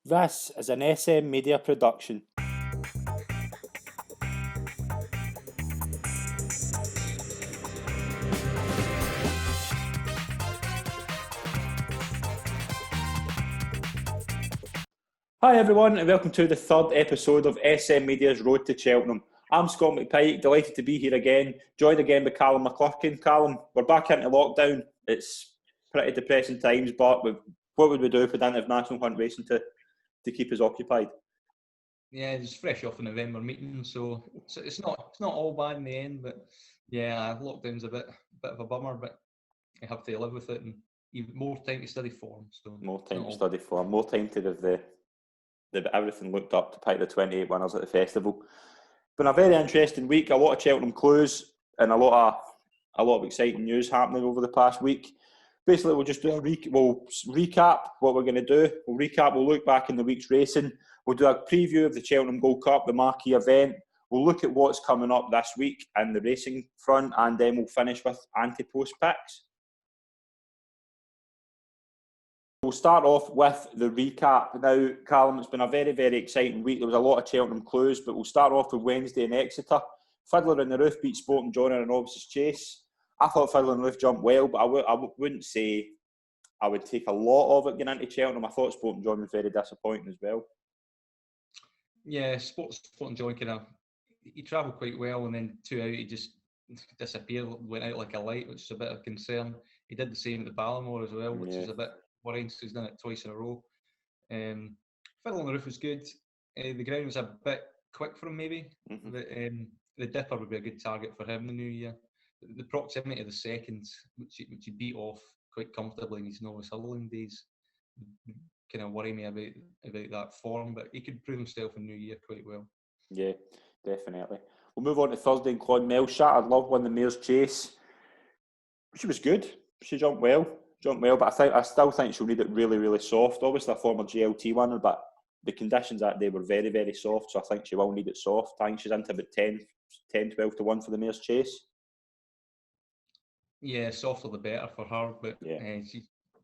This is an SM Media production. Hi everyone and welcome to the third episode of SM Media's Road to Cheltenham. I'm Scott McPike, delighted to be here again, joined again by Calum McClurkin. Calum, we're back into lockdown. It's pretty depressing times, but what would we do if we didn't have National Hunt Racing to keep us occupied? Yeah, it's fresh off the November meeting, so it's not all bad in the end. But yeah, lockdown's a bit of a bummer, but you have to live with it, and even more time to study form. So More time to study form, more time to have the everything looked up to pick the 28 winners at the festival. Been a very interesting week. A lot of Cheltenham clues and a lot of exciting news happening over the past week. Basically, we'll just do we'll recap what we're going to do. We'll look back in the week's racing. We'll do a preview of the Cheltenham Gold Cup, the marquee event. We'll look at what's coming up this week in the racing front, and then we'll finish with Ante Post picks. We'll start off with the recap. Now, Callum, it's been a very, very exciting week. There was a lot of Cheltenham clues, but we'll start off with Wednesday in Exeter. Fiddler in the Roof beat Sporting John in a novice's chase. I thought Fiddler in the Roof jumped well, but I wouldn't say I would take a lot of it getting into Cheltenham. I thought Sporting John was very disappointing as well. Yeah, Sporting John he travelled quite well, and then 2 out he just disappeared, went out like a light, which is a bit of a concern. He did the same at the Ballamore as well, which is a bit worrying. So he's done it twice in a row. Fiddle on the Roof was good. The ground was a bit quick for him, maybe. Mm-hmm. But, the Dipper would be a good target for him in the new year. The proximity of the seconds, which he beat off quite comfortably in his novice hurdling days, kind of worry me about that form. But he could prove himself in the new year quite well. Yeah, definitely. We'll move on to Thursday in Clonmel. Shattered Love won the mare's chase. She was good. She jumped well, but I still think she'll need it really, really soft. Obviously, a former GLT winner, but the conditions that day were very, very soft, so I think she will need it soft. I think she's into about 10, 12 to 1 for the mare's chase. Yeah, softer the better for her, but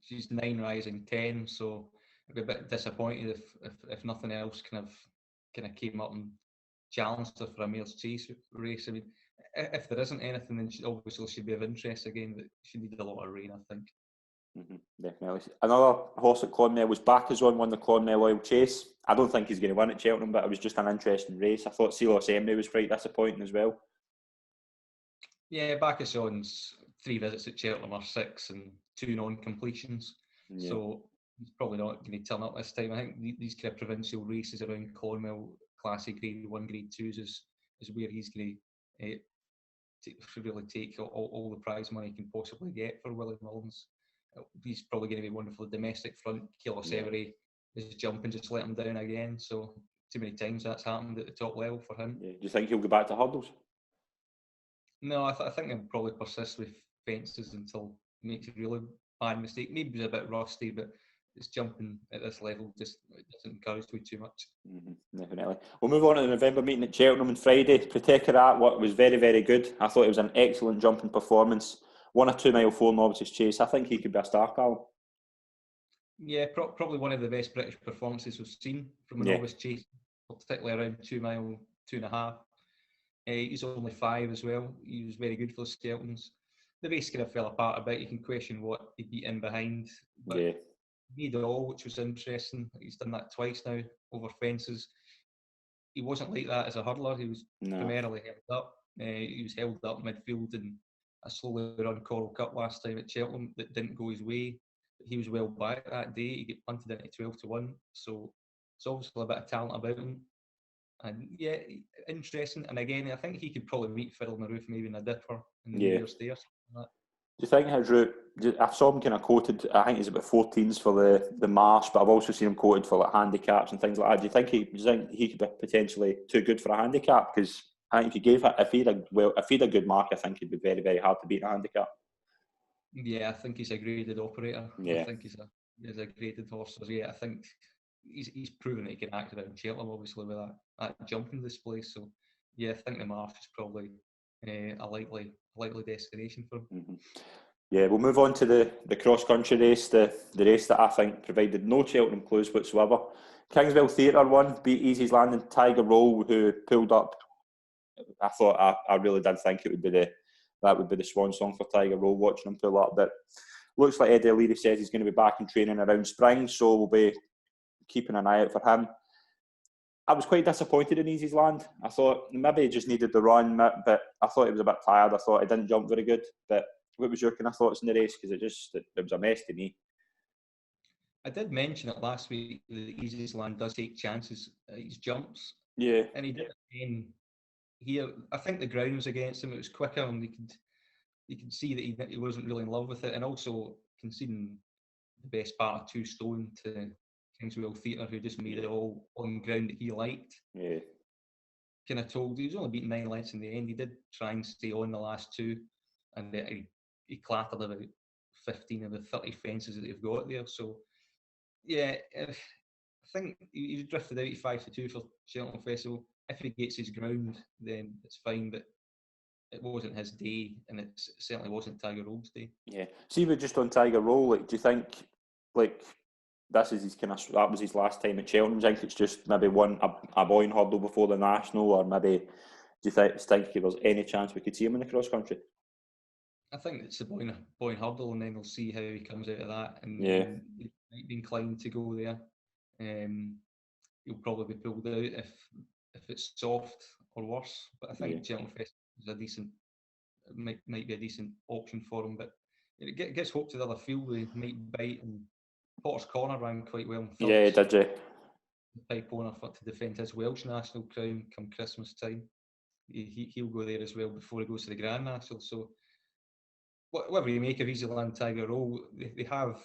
she's 9 rising 10, so I'd be a bit disappointed if nothing else kind of came up and challenged her for a mare's chase race. I mean, if there isn't anything, then obviously she'd be of interest again, but she needed a lot of rain, I think. Mm-hmm, definitely. Another horse at Clonmel was Backazon, won the Clonmel Oil Chase. I don't think he's going to win at Cheltenham, but it was just an interesting race. I thought Sealos Emery was quite disappointing as well. Yeah, Backazon's 3 visits at Cheltenham are 6 and 2 non-completions. Yeah. So he's probably not going to turn up this time. I think these kind of provincial races around Clonmel, Classic Grade 1, Grade 2s is where he's going to really take all the prize money he can possibly get for Willie Mullins. He's probably going to be one for the domestic front. Sealos Emery is jumping, just let him down again. So too many times that's happened at the top level for him. Yeah. Do you think he'll go back to hurdles? No, I think he'll probably persist with fences until he makes a really bad mistake. Maybe he's a bit rusty, but it's jumping at this level just doesn't encourage me too much. Mm-hmm, definitely. We'll move on to the November meeting at Cheltenham on Friday. Protectorat was very, very good. I thought it was an excellent jumping performance. Won a 2 mile 4 novices chase. I think he could be a star, Cal. Yeah, probably one of the best British performances we've seen from a novice chase, particularly around 2 mile, 2.5. He's only 5 as well. He was very good for the Skeltons. The race kind of fell apart a bit. You can question what he beat in behind, but he did all, which was interesting. He's done that twice now over fences. He wasn't like that as a hurdler. He was primarily held up. He was held up midfield in a slowly run Coral Cup last time at Cheltenham that didn't go his way. But he was well back that day. He got punted into 12 to 1. So it's obviously a bit of talent about him. And yeah, interesting. And again, I think he could probably meet Fiddle on the Roof maybe in a dipper in the New Year's Day or something like that. Do you think his route? I saw him kind of quoted. I think he's about 14s for the Marsh, but I've also seen him quoted for like handicaps and things like that. Do you think he could be potentially too good for a handicap? Because I think if he had a good mark, I think he'd be very, very hard to beat in a handicap. Yeah, I think he's a graded operator. Yeah. I think he's a graded horse. So yeah, I think he's proven that he can act around Cheltenham, obviously, with that jumping display. So yeah, I think the Marsh is probably a likely destination for him. Mm-hmm. Yeah, we'll move on to the cross-country race, the race that I think provided no Cheltenham clues whatsoever. Kingsville Theatre won, beat Easy's Landing Tiger Roll, who pulled up. I really did think it would be that would be the swan song for Tiger Roll, watching him pull up. But looks like Eddie O'Leary says he's going to be back in training around spring, so we'll be keeping an eye out for him. I was quite disappointed in Easy's Land. I thought maybe he just needed the run, but I thought he was a bit tired. I thought he didn't jump very good. But what was your kind of thoughts in the race? Because it was a mess to me. I did mention it last week that Easy's Land does take chances at his jumps. Yeah. And he did it again here. I think the ground was against him. It was quicker, and you could see that he wasn't really in love with it. And also conceding the best part of 2 stone to Kingsville Theatre, who just made it all on ground that he liked. Yeah. Kind of told he was only beaten 9 lengths in the end. He did try and stay on the last 2, and he clattered about 15 of the 30 fences that they've got there. So, yeah, I think he drifted out 85-2 for Cheltenham Festival. If he gets his ground, then it's fine, but it wasn't his day, and it certainly wasn't Tiger Roll's day. Yeah. See, but just on Tiger Roll, like, do you think, like, that was his last time at Cheltenham? Do you think it's just maybe won a Boyne hurdle before the National, or maybe do you think there's any chance we could see him in the cross country? I think it's the Boyne hurdle, and then we'll see how he comes out of that. And he might be inclined to go there. He'll probably be pulled out if it's soft or worse. But I think Cheltenham Festival is might be a decent option for him. But it gets hope to the other field. They might bite, and Potter's Corner ran quite well. Yeah, did you? The pipe owner to defend his Welsh national crown come Christmas time. He'll go there as well before he goes to the Grand National. So whatever you make of Easy Land Tiger Roll, they have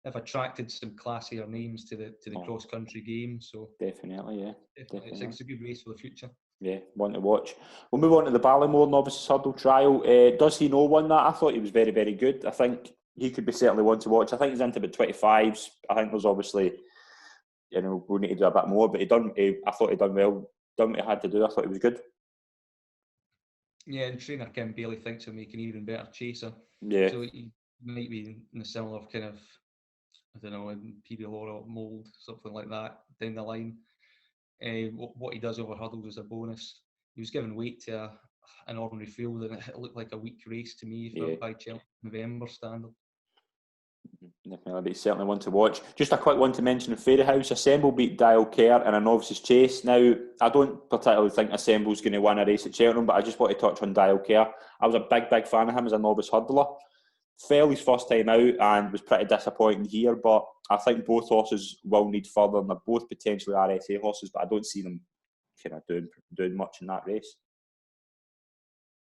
attracted some classier names to the cross country game. So definitely, yeah. It's a good race for the future. Yeah, one to watch. We'll move on to the Ballymore Novices Hurdle Trial. Does he know won that? I thought he was very, very good. I think he could be certainly one to watch. I think he's into about 25s. I think there's obviously, we'll need to do a bit more, but I thought he done well. Done what he had to do. I thought he was good. Yeah, and trainer Kim Bailey thinks he'll make an even better chaser. Yeah. So he might be in a similar kind of, I don't know, in PB Laura mould, something like that, down the line. What he does over hurdles is a bonus. He was given weight to an ordinary field, and it looked like a weak race to me by Cheltenham November standard. Definitely, but he's certainly one to watch. Just a quick one to mention: Fairyhouse Assemble beat Dial Care in a novices chase. Now, I don't particularly think Assemble's going to win a race at Cheltenham, but I just want to touch on Dial Care. I was a big fan of him as a novice hurdler. Fell his first time out and was pretty disappointing here, but I think both horses will need further, and they're both potentially RSA horses, but I don't see them kind of doing much in that race.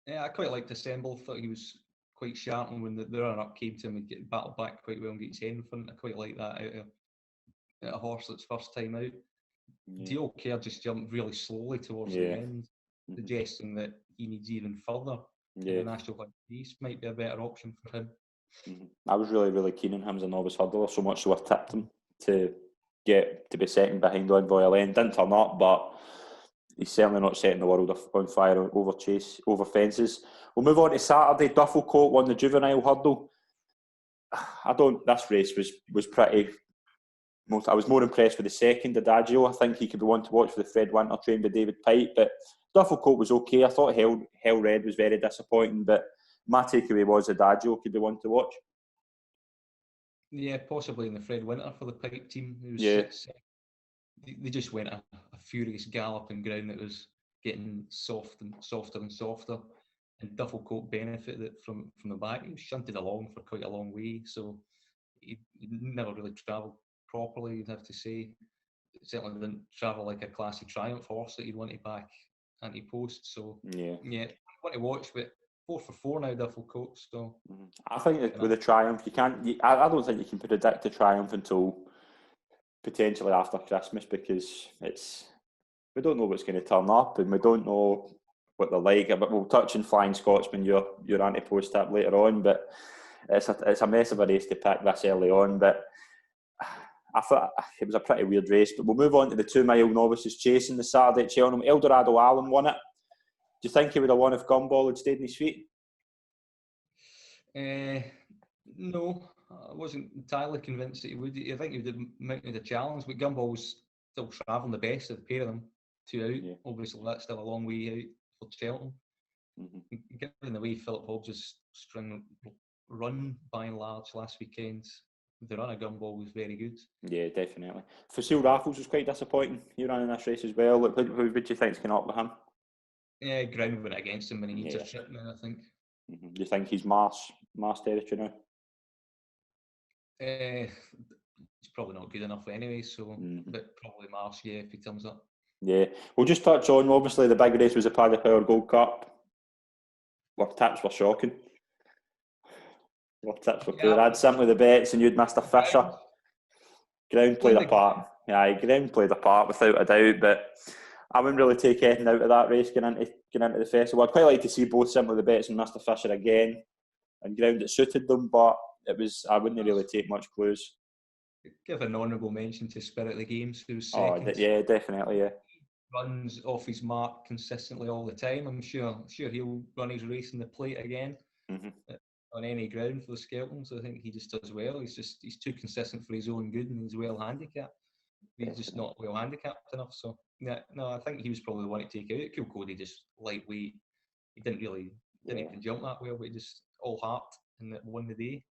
Yeah, I quite liked Assemble. Thought he was quite sharp, and when the run-up came to him, he'd get battled back quite well and get his head in front. I quite like that out of a horse that's first time out. Dial Care just jumped really slowly towards the end, suggesting that he needs even further. The National Hunt East might be a better option for him. I was really keen on him as a novice hurdler, so much so I tipped him to be second behind Envoy Lane. Didn't turn up, but he's certainly not setting the world on fire over fences. We'll move on to Saturday. Dufflecoat won the juvenile hurdle. This race was pretty. I was more impressed with the second, Adagio. I think he could be one to watch for the Fred Winter trained by David Pipe, but Dufflecoat was okay. I thought Hell Red was very disappointing, but my takeaway was Adagio could be one to watch. Yeah, possibly in the Fred Winter for the Pipe team. They just went a furious gallop in ground that was getting softer and softer, and Dufflecoat benefited from the back. He was shunted along for quite a long way, so he never really travelled properly, you'd have to say. It certainly didn't travel like a classic Triumph horse that you'd want to back Ante Post. So yeah, I want to watch, but 4 for 4 now, Dufflecoat. So I think that with the Triumph, you can't. I don't think you can predict the Triumph until potentially after Christmas, because we don't know what's going to turn up, and we don't know what they're like. But we'll touch on Flying Scotsman, your Ante Post tip later on. But it's a mess of a race to pick this early on. But I thought it was a pretty weird race. But we'll move on to the 2 mile novices chasing the Saturday at Cheltenham. Eldorado Allen won it. Do you think he would have won if Gumball had stayed in his feet? No, I wasn't entirely convinced that he would. I think he would have mounted a challenge, but Gumball was still travelling the best of the pair of them, 2 out. Yeah. Obviously, that's still a long way out for Cheltenham. Mm-hmm. Given the way Philip Hobbs' string run by and large last weekend, the run of Gumball was very good. Yeah, definitely. Facile Raffles was quite disappointing. He ran in this race as well. Look, who would you think's going up with him? Yeah, ground went against him and he needs a trip now, I think. Mm-hmm. Do you think he's Mars territory now? He's probably not good enough anyway, so but probably Mars, yeah, if he turns up. Yeah, we'll just touch on, obviously the big race was the Paddy Power Gold Cup. Our tips were shocking. Our tips were poor. I had simply the bets and you'd Mr. Fisher. Ground played a part. Yeah, ground played a part without a doubt, but I wouldn't really take anything out of that race going into the festival. I'd quite like to see both Simply the Bets and Mr. Fisher again and ground that suited them, but I wouldn't really take much clues. Give an honourable mention to Spirit of the Games, who was second. Oh, yeah, definitely, yeah. Runs off his mark consistently all the time. I'm sure he'll run his race in the plate again on any ground for the Skeltons. I think he just does well. He's too consistent for his own good, and he's well handicapped. He's just not well handicapped enough. So yeah, no, I think he was probably the one to take out. Kilcody just lightweight. He didn't even jump that well, but he just all heart and won the day.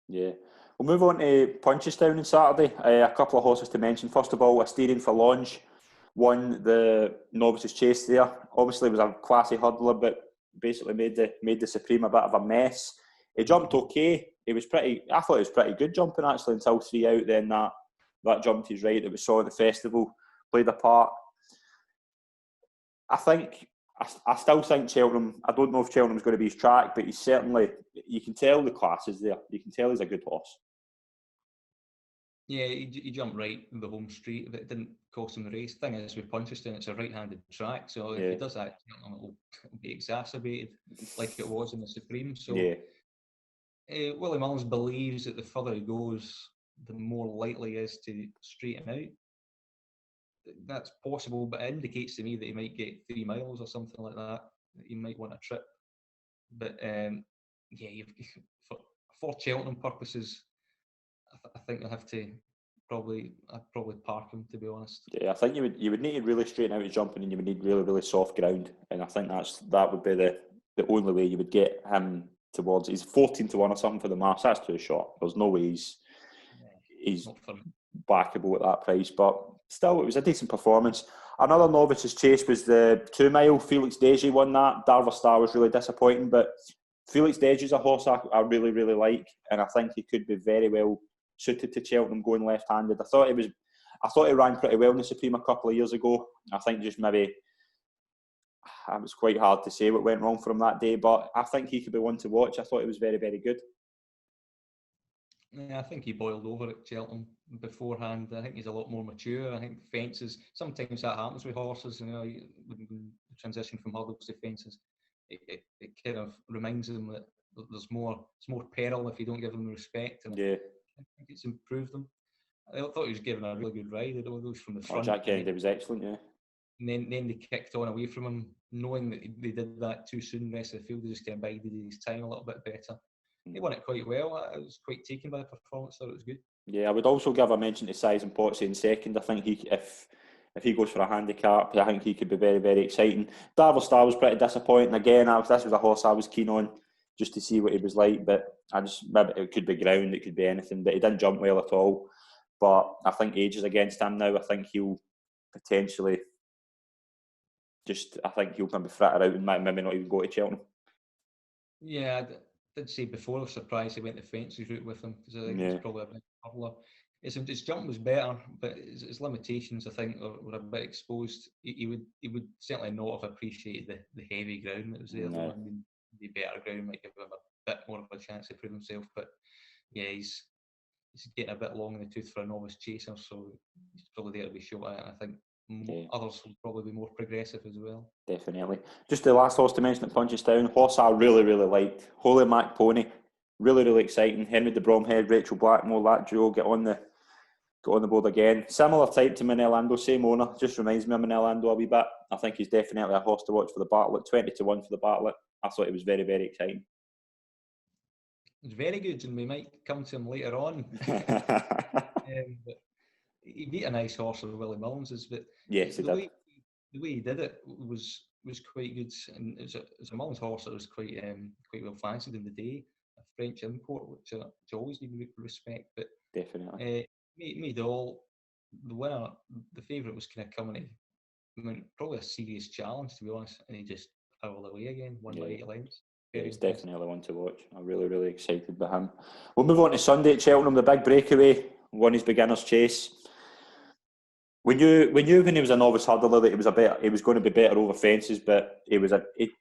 Yeah. We'll move on to Punchestown on Saturday. A couple of horses to mention. First of all, Asterion for Longe won the Novices Chase there. Obviously, was a classy hurdler, but basically made the Supreme a bit of a mess. He jumped okay. I thought he was pretty good jumping actually until 3 out. Then that jump to his right that we saw at the festival played a part. I still think Cheltenham. I don't know if Cheltenham's going to be his track, but he's certainly. You can tell the class is there. You can tell he's a good horse. Yeah, he jumped right in the home straight, but it didn't cost him the race. Thing is, with Punchestown, it's a right-handed track, so if he does that, it'll be exacerbated like it was in the Supreme. So, Willie Mullins believes that the further he goes, the more likely he is to straighten out. That's possible, but it indicates to me that he might get 3 miles or something like that. He might want a trip. But for Cheltenham purposes, I think I'd probably park him, to be honest. Yeah, I think you would need to really straighten out his jumping, and you would need really, really soft ground. And I think that would be the only way you would get him towards. He's 14-1 or something for the Mars. That's too short. There's no way he's backable at that price. But still, it was a decent performance. Another Novices Chase was the 2 mile. Felix Deji won that. Darver Star was really disappointing, but Felix Deji is a horse I really, really like, and I think he could be very well suited to Cheltenham going left-handed. I thought he ran pretty well in the Supreme a couple of years ago. I think just maybe it was quite hard to say what went wrong for him that day, but I think he could be one to watch. I thought he was very, very good. Yeah, I think he boiled over at Cheltenham beforehand. I think he's a lot more mature. I think fences, sometimes that happens with horses, when the transition from hurdles to fences, it kind of reminds them that it's more peril if you don't give them the respect. And I think it's improved them. I thought he was given a really good ride. It was from the front. Jack Kennedy was excellent, yeah. And then they kicked on away from him, knowing that they did that too soon. The rest of the field, they just kind of bided his time a little bit better. He won it quite well. I was quite taken by the performance. Thought it was good. Yeah, I would also give a mention to Size and Potsy in second. I think if he goes for a handicap, I think he could be very, very exciting. Darver Star was pretty disappointing. Again, this was a horse I was keen on just to see what he was like, but maybe it could be ground, it could be anything, but he didn't jump well at all. But I think age is against him now. I think he'll potentially I think he'll maybe fritter out and maybe not even go to Cheltenham. Yeah, I did say before, I was surprised he went the fences route with him, because I think he's probably a bit hurdler. His jump was better, but his limitations, I think, were a bit exposed. He would certainly not have appreciated the heavy ground that was there. No. The better ground might give him a bit more of a chance to prove himself. But yeah, he's getting a bit long in the tooth for a novice chaser, so he's probably there to be shot at. And I think others will probably be more progressive as well. Definitely. Just the last horse to mention at Punchestown, horse I really, really liked, Holy Mac Pony. Really, really exciting. Henry de Bromhead, Rachel Blackmore, that duo get on the board again. Similar type to Manelando, same owner. Just reminds me of Manelando a wee bit. I think he's definitely a horse to watch for the Bartlett. 20-1 for the Bartlett. I thought it was very, very exciting. very good, and we might come to him later on. But he beat a nice horse with Willie Mullins, but Yes, he the did. way he did it was quite good, and it was a Mullins horse that was quite well fancied in the day, a French import, which I always need respect. But Definitely. made all the winner, the favourite was kind of coming. Probably a serious challenge, to be honest, and he just howled away again, won by 8 lengths. Yeah, Very it's impressive. definitely one to watch. I'm really, really excited by him. We'll move on to Sunday at Cheltenham, the big breakaway, won his beginner's chase. We knew when he was a novice hurdler that he was going to be better over fences, but he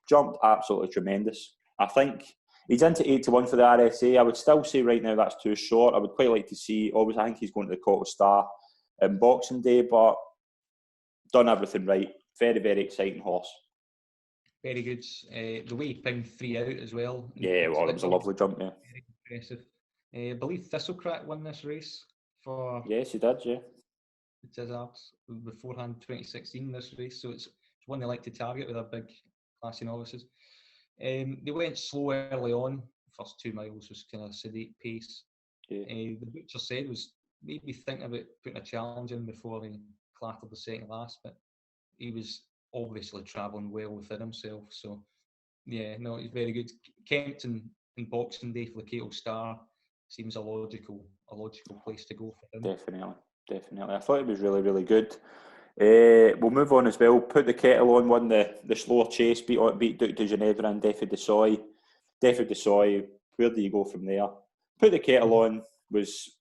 jumped absolutely tremendous. I think he's into 8-1 for the RSA. I would still say right now that's too short. I would quite like to see. Obviously, I think he's going to the Cottle Star in Boxing Day, but done everything right. Very, very exciting horse. Very good. The way he pinned 3 out as well. Yeah, well, it was a lovely jump, yeah. Very impressive. I believe Thistlecrack won this race for Yes, he did, yeah. the Tizzards beforehand, 2016, this race. So it's one they like to target with their big classy novices. They went slow early on. First 2 miles was kind of sedate pace. Yeah. The butcher said was maybe thinking about putting a challenge in before he clattered the second last, but he was obviously travelling well within himself. So, yeah, no, he's very good. Kempton in Boxing Day for the Cottle Star seems a logical place to go for him. Definitely. I thought it was really, really good. We'll move on as well. Put the Kettle on, won the slower chase, beat Duc de Ginevra and Defy de Soy. Defy de Soy, where do you go from there? Put the Kettle on, was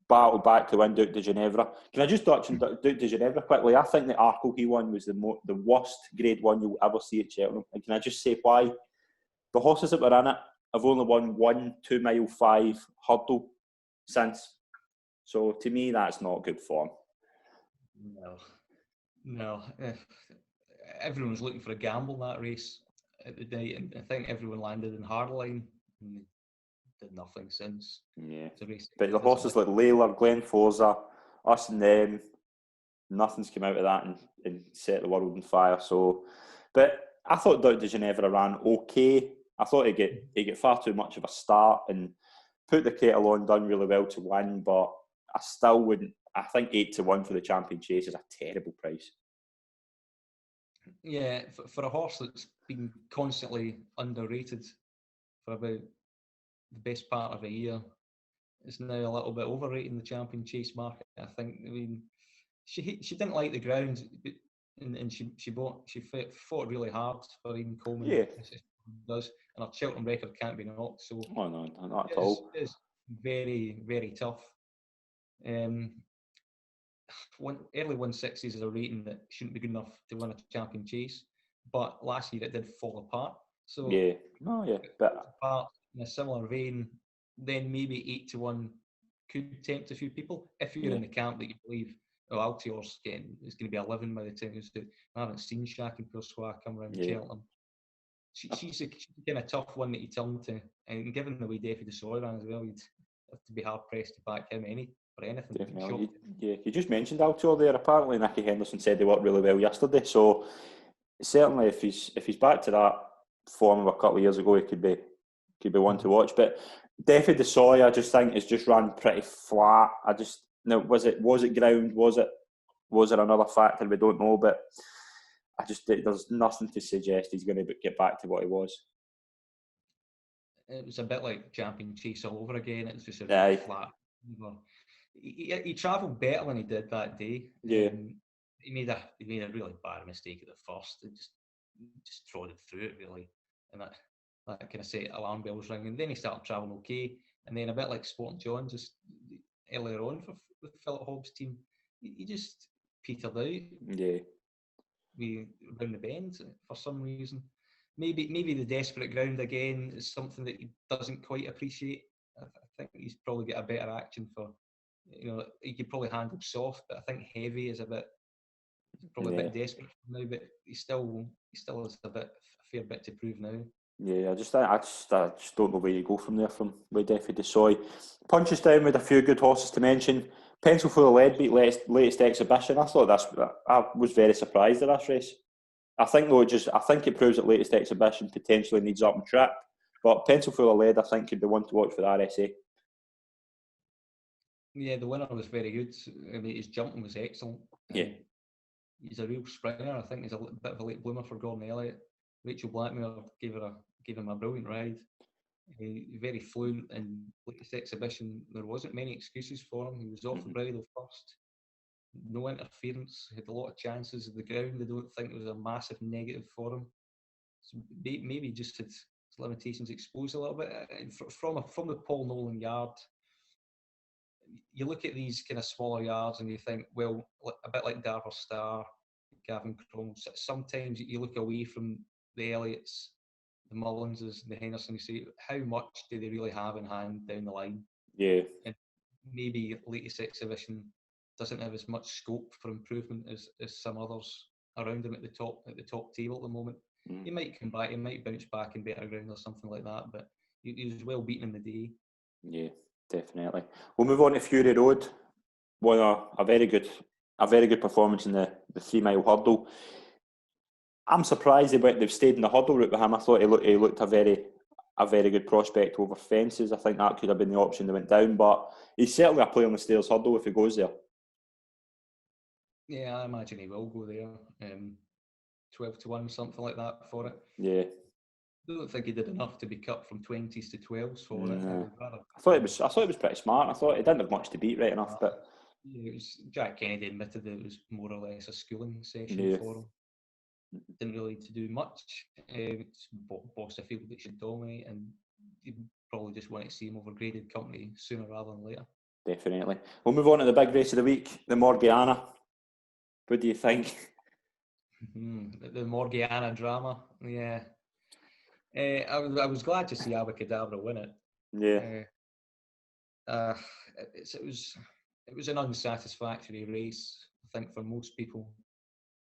battled back to win Duc de Ginevra. Can I just touch on Duc de Ginevra quickly? I think the Arkle he won was the worst Grade 1 you'll ever see at Cheltenham. And can I just say why? The horses that were in it have only won 1 2-mile 5 hurdle since. So to me, that's not good form. No. Everyone was looking for a gamble in that race at the day, and I think everyone landed in Hardline and did nothing since. Yeah. But the horses like Layla, Glen Forza, us and them, nothing's come out of that and set the world on fire. So, but I thought Duc de Ginevra ran okay. I thought he get far too much of a start and put the Kettle on, done really well to win, but I still wouldn't. I think 8-1 for the champion chase is a terrible price. Yeah, for a horse that's been constantly underrated for about the best part of a year, it's now a little bit overrated in the champion chase market. I think. I mean, she didn't like the ground, and she fought really hard for Ian Coleman. Yeah, does, and her Cheltenham record can't be knocked. So no, not at all. It's very, very tough. Early 160s is a rating that shouldn't be good enough to win a champion chase, but last year it did fall apart. So but apart in a similar vein, then maybe 8-1 could tempt a few people if you're in the camp that you believe. Oh, Altior's is going to be 11 by the time it's out. I haven't seen Shaq and Poursois come around Cheltenham. She's a kind of tough one that you turn to, and given the way Defy de Soy ran as well, you'd have to be hard pressed to back him for anything. Definitely. You just mentioned Altior there. Apparently, Nicky Henderson said they worked really well yesterday. So certainly, if he's back to that form of a couple of years ago, he could be one to watch. But Defy de Soy, I just think, has just run pretty flat. Was it ground? Was there another factor? We don't know, but there's nothing to suggest he's going to get back to what he was. It was a bit like champion chase all over again. It was just a really flat. He travelled better than he did that day. Yeah. He made a really bad mistake at the first. He just trotted through it really, and that kind of set alarm bells ringing. And then he started travelling okay, and then a bit like Sporting John just earlier on with Philip Hobbs' team, he just petered out. Yeah. We round the bend for some reason. Maybe the desperate ground again is something that he doesn't quite appreciate. I think he's probably got a better action for. He could probably handle soft, but I think heavy is probably a bit desperate now. But he still has a fair bit to prove now. Yeah, I just don't know where you go from there with Defy de Soy. Punches down with a few good horses to mention. Pencil Full of Lead beat latest exhibition. I was very surprised at this race. I think it proves that latest exhibition potentially needs up and trip. But Pencil Full of Lead, I think, could be one to watch for the RSA. Yeah, the winner was very good. I mean, his jumping was excellent. Yeah. He's a real springer. I think he's a bit of a late bloomer for Gordon Elliott. Rachel Blackmore gave him a brilliant ride. Very fluent in latest exhibition. There wasn't many excuses for him. He was off the bridle first. No interference. He had a lot of chances at the ground. I don't think it was a massive negative for him. So maybe just had his limitations exposed a little bit. From the Paul Nolan yard, you look at these kind of smaller yards and you think, well, a bit like Darver Star, Gavin Cromwell, sometimes you look away from the Elliots, the Mullinses, the Henderson, you say, how much do they really have in hand down the line? Yeah. And maybe latest exhibition doesn't have as much scope for improvement as some others around him at the top table at the moment. He might come back, he might bounce back in better ground or something like that, but he was well beaten in the day. Yeah, definitely. We'll move on to Fury Road. Won a very good performance in the 3 mile hurdle. I'm surprised they've stayed in the hurdle route with him. I thought he looked a very good prospect over fences. I think that could have been the option that went down, but he's certainly a play on the stairs hurdle if he goes there. Yeah, I imagine he will go there. 12-1, something like that for it. Yeah. I don't think he did enough to be cut from 20s to 12s for it. I thought it was pretty smart. I thought he didn't have much to beat, right enough. But Jack Kennedy admitted that it was more or less a schooling session for him. Didn't really need to do much. It's bossed a field that should dominate, and you probably just want to see him over graded company sooner rather than later. Definitely. We'll move on to the big race of the week, the Morgiana. What do you think? The Morgiana drama, yeah. I was glad to see Abacadabra win it. Yeah. It was an unsatisfactory race, I think, for most people,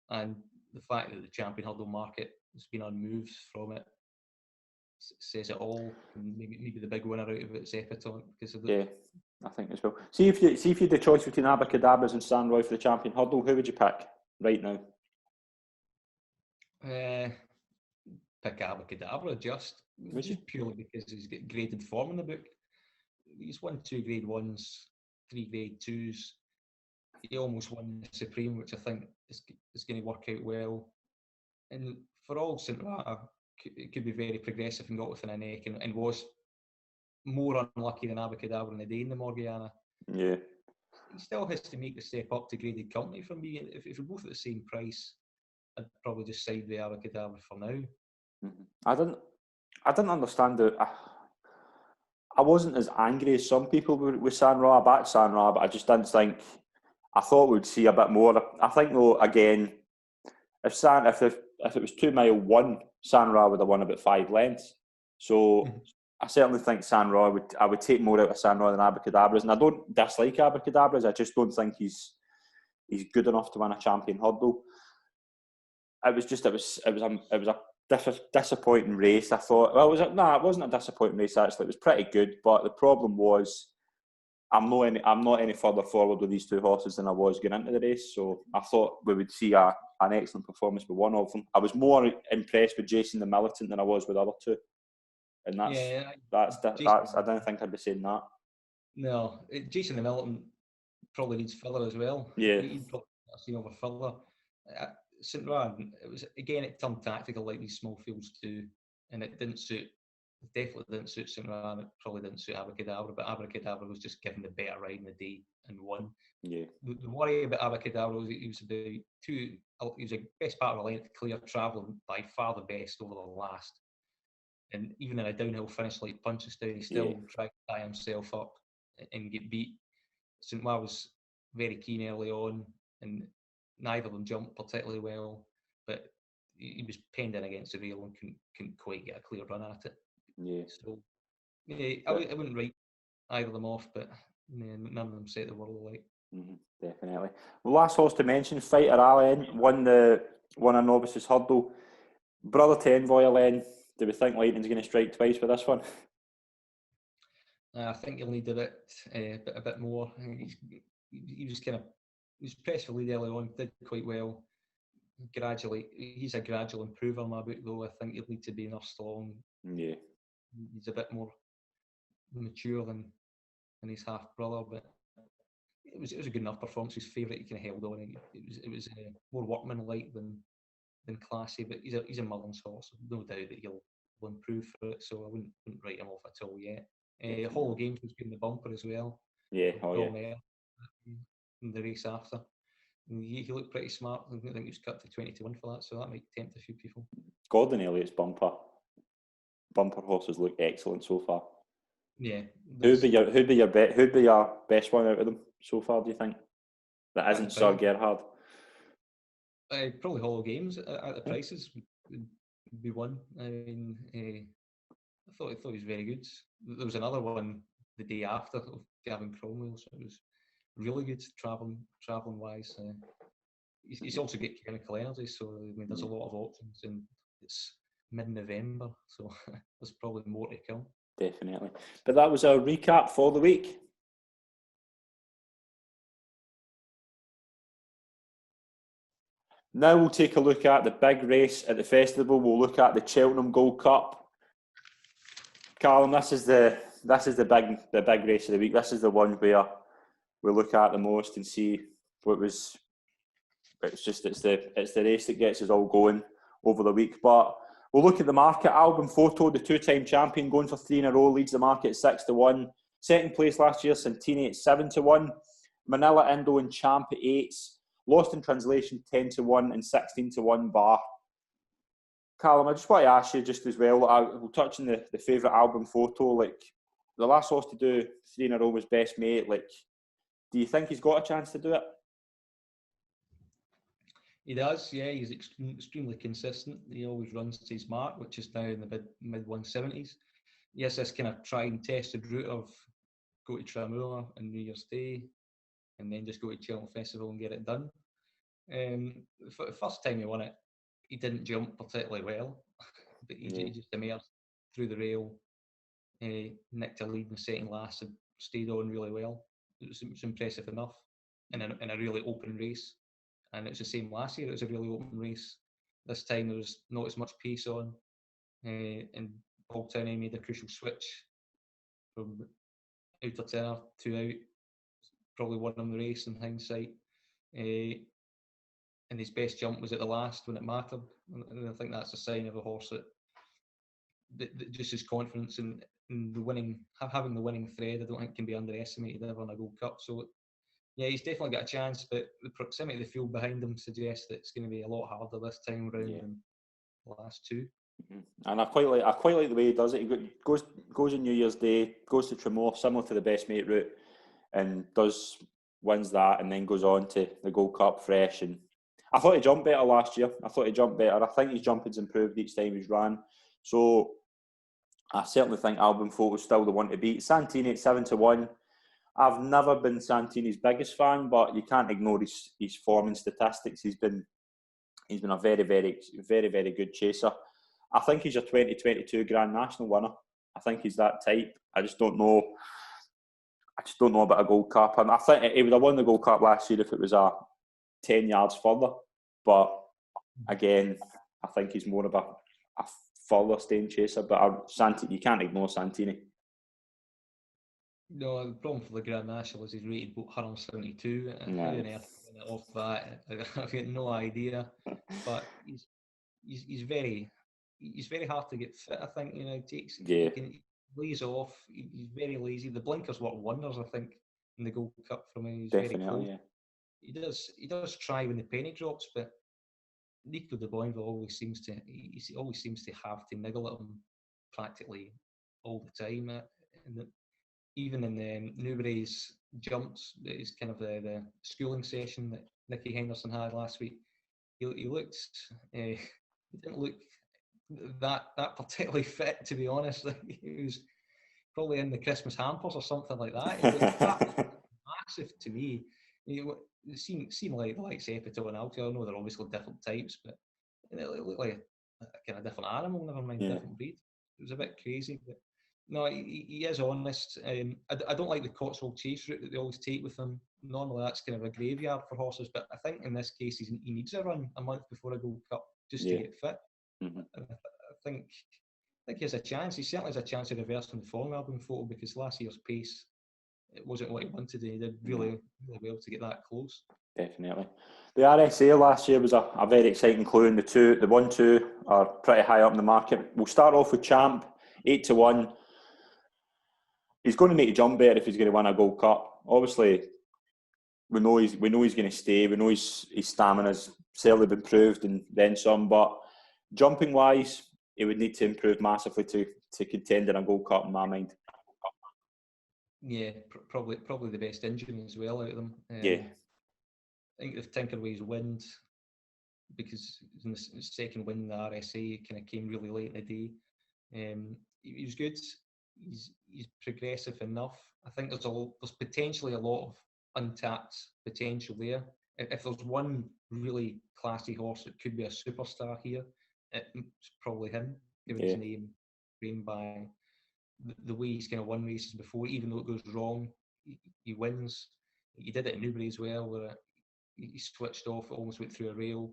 and the fact that the champion hurdle market has been unmoved from it says it all. And maybe the big winner out of it is Epatont because of Yeah, I think as well. See if you had the choice between Abacadabras and San Roy for the champion hurdle, who would you pick right now? Pick Abacadabra just purely because he's got graded form in the book. He's won 2 grade 1s, 3 grade 2s. He almost won the Supreme, which I think is going to work out well. And for all St. Ra, it could be very progressive and got within a neck and was more unlucky than Abacadabra in the day in the Morgiana. Yeah. He still has to make the step up to graded company for me. If we're both at the same price, I'd probably just side with Abacadabra for now. I didn't understand it. I wasn't as angry as some people with San Ra. I backed San Ra, but I just didn't think. I thought we'd see a bit more. I think though, again, if it was 2 mile 1, San Ra would have won about 5 lengths. So I certainly think I would take more out of San Ra than Abacadabras, and I don't dislike Abacadabras. I just don't think he's good enough to win a champion hurdle. It was a disappointing race. I thought. Well, it wasn't a disappointing race actually. It was pretty good, but the problem was I'm not any further forward with these 2 horses than I was going into the race. So I thought we would see an excellent performance with one of them. I was more impressed with Jason the Militant than I was with the other 2, and that's I don't think I'd be saying that. No, Jason the Militant probably needs filler as well. Yeah, he'd probably seen over filler. St. Ryan, it turned tactical like these small fields do, and it definitely didn't suit St. Ryan. It probably didn't suit Abacadabra, but Abacadabra was just given the better ride in the day and won. Yeah. The worry about Abacadabra was he was a best part of the length clear, travelling by far the best over the last. And even in a downhill finish like Punchestown, he still tried to tie himself up and get beat. St. Ryan was very keen early on, and neither of them jumped particularly well, but he was penned in against the rail and couldn't quite get a clear run at it. Yeah. So, I wouldn't write either of them off, but none of them set the world alight. Definitely. Well, last horse to mention, Fighter Allen won a novices hurdle. Brother to Envoy Allen. Do we think Lightning's going to strike twice with this one? I think he'll need a bit more. He was pressed for lead early on, did quite well. Gradually, he's a gradual improver in my book, though. I think he'll need to be nursed along. Yeah. he's a bit more mature than his half brother, but it was a good enough performance. His favourite, he kind of held on. It was more workmanlike than classy, but he's a Mullins horse. No doubt that he'll improve for it. So I wouldn't write him off at all yet. Hollow Games was good in the bumper as well. Yeah, In the race after. And he looked pretty smart. I think he was cut to 20-1 for that, so that might tempt a few people. Gordon Elliott's bumper horses look excellent so far. Yeah. Who'd be your best one out of them so far, do you think? That isn't Sir Gerhard. Probably Hollow Games at the prices would be one. I mean, I thought he was very good. There was another one the day after of Gavin Cromwell, so it was really good travelling wise. He's also got chemical energy, so I mean, there's a lot of options, and it's mid-November, so there's probably more to come. Definitely. But that was our recap for the week. Now we'll take a look at the big race at the festival. We'll look at the Cheltenham Gold Cup. Calum, this is the big race of the week. This is the one where we look at the most and see what was. It's the race that gets us all going over the week. But we'll look at the market. Album Photo, the two-time champion, going for 3 in a row, leads the market at 6-1. Second place last year, Santini at 7-1. Manila, Indo and Champ at 8. Lost in Translation 10-1 and 16-1 Bar. Calum, I just want to ask you just as well, we'll touch on the favourite Album Photo. Like, the last horse to do 3 in a row was Best Mate. Like, do you think he's got a chance to do it? He does, yeah. He's extremely consistent. He always runs to his mark, which is now in the mid 170s. Yes, this kind of tried and tested route of go to Tramula on New Year's Day and then just go to Cheltenham Festival and get it done. For the first time he won it, he didn't jump particularly well, but he just emerged through the rail, nicked a lead in the second last and stayed on really well. It was impressive enough in a really open race. And it was the same last year. It was a really open race. This time there was not as much pace on, and Paul Tierney made a crucial switch from outer tenor to out. Probably won him the race in hindsight. And his best jump was at the last when it mattered. And I think that's a sign of a horse that just his confidence in the winning, having the winning thread, I don't think can be underestimated ever in a Gold Cup. So yeah, he's definitely got a chance, but the proximity of the field behind him suggests that it's going to be a lot harder this time around than the last two. And I quite like the way he does it. He goes on New Year's Day, goes to Tremor, similar to the Best Mate route, and wins that, and then goes on to the Gold Cup fresh. And I thought he jumped better last year. I think his jumping's improved each time he's ran. So I certainly think Album Photo's still the one to beat. Santini at 7-1. I've never been Santini's biggest fan, but you can't ignore his form and statistics. He's been a very, very, very, very good chaser. I think he's a 2022 Grand National winner. I think he's that type. I just don't know about a Gold Cup. I think he would have won the Gold Cup last year if it was 10 yards further. But again, I think he's more of a further staying chaser. But Santini, you can't ignore Santini. No, the problem for the Grand National is he's rated 172. How on earth off that? I've got no idea. But he's very hard to get fit. I think he lays off. He's very lazy. The blinkers work wonders. I think in the Gold Cup for me, he's definitely very close. Yeah. He does try when the penny drops, but Nico de Boinville always seems to have to niggle at him practically all the time. Even in Newbury's jumps, it's kind of the schooling session that Nicky Henderson had last week. He didn't look that particularly fit, to be honest. He was probably in the Christmas hampers or something like that. It looked massive to me. It seemed like the likes of Epito and Altio. I know they're obviously different types, but it looked like a kind of different animal. Never mind different breed. It was a bit crazy, but. No, he is honest. I don't like the Cotswold chase route that they always take with him. Normally that's kind of a graveyard for horses, but I think in this case he needs a run a month before a Gold Cup just to get fit. Mm-hmm. I think think he has a chance. He certainly has a chance of reversing the form album photo, because last year's pace, it wasn't what he wanted. He did really well to get that close. Definitely. The RSA last year was a very exciting clue, and the 1-2 are pretty high up in the market. We'll start off with Champ, 8-1. He's going to make a jump better if he's going to win a Gold Cup. Obviously, we know he's going to stay. We know his stamina's certainly improved and then some. But jumping wise, he would need to improve massively to contend in a Gold Cup in my mind. Yeah, probably the best engine as well out of them. Yeah. I think they've tinkered with his wind, because in the second win in the RSA kind of came really late in the day. He was good. He's progressive enough. I think there's potentially a lot of untapped potential there. If there's one really classy horse that could be a superstar here, it's probably him, given his name, framed by the way he's kind of won races before. Even though it goes wrong, he wins. He did it in Newbury as well, where he switched off, almost went through a rail,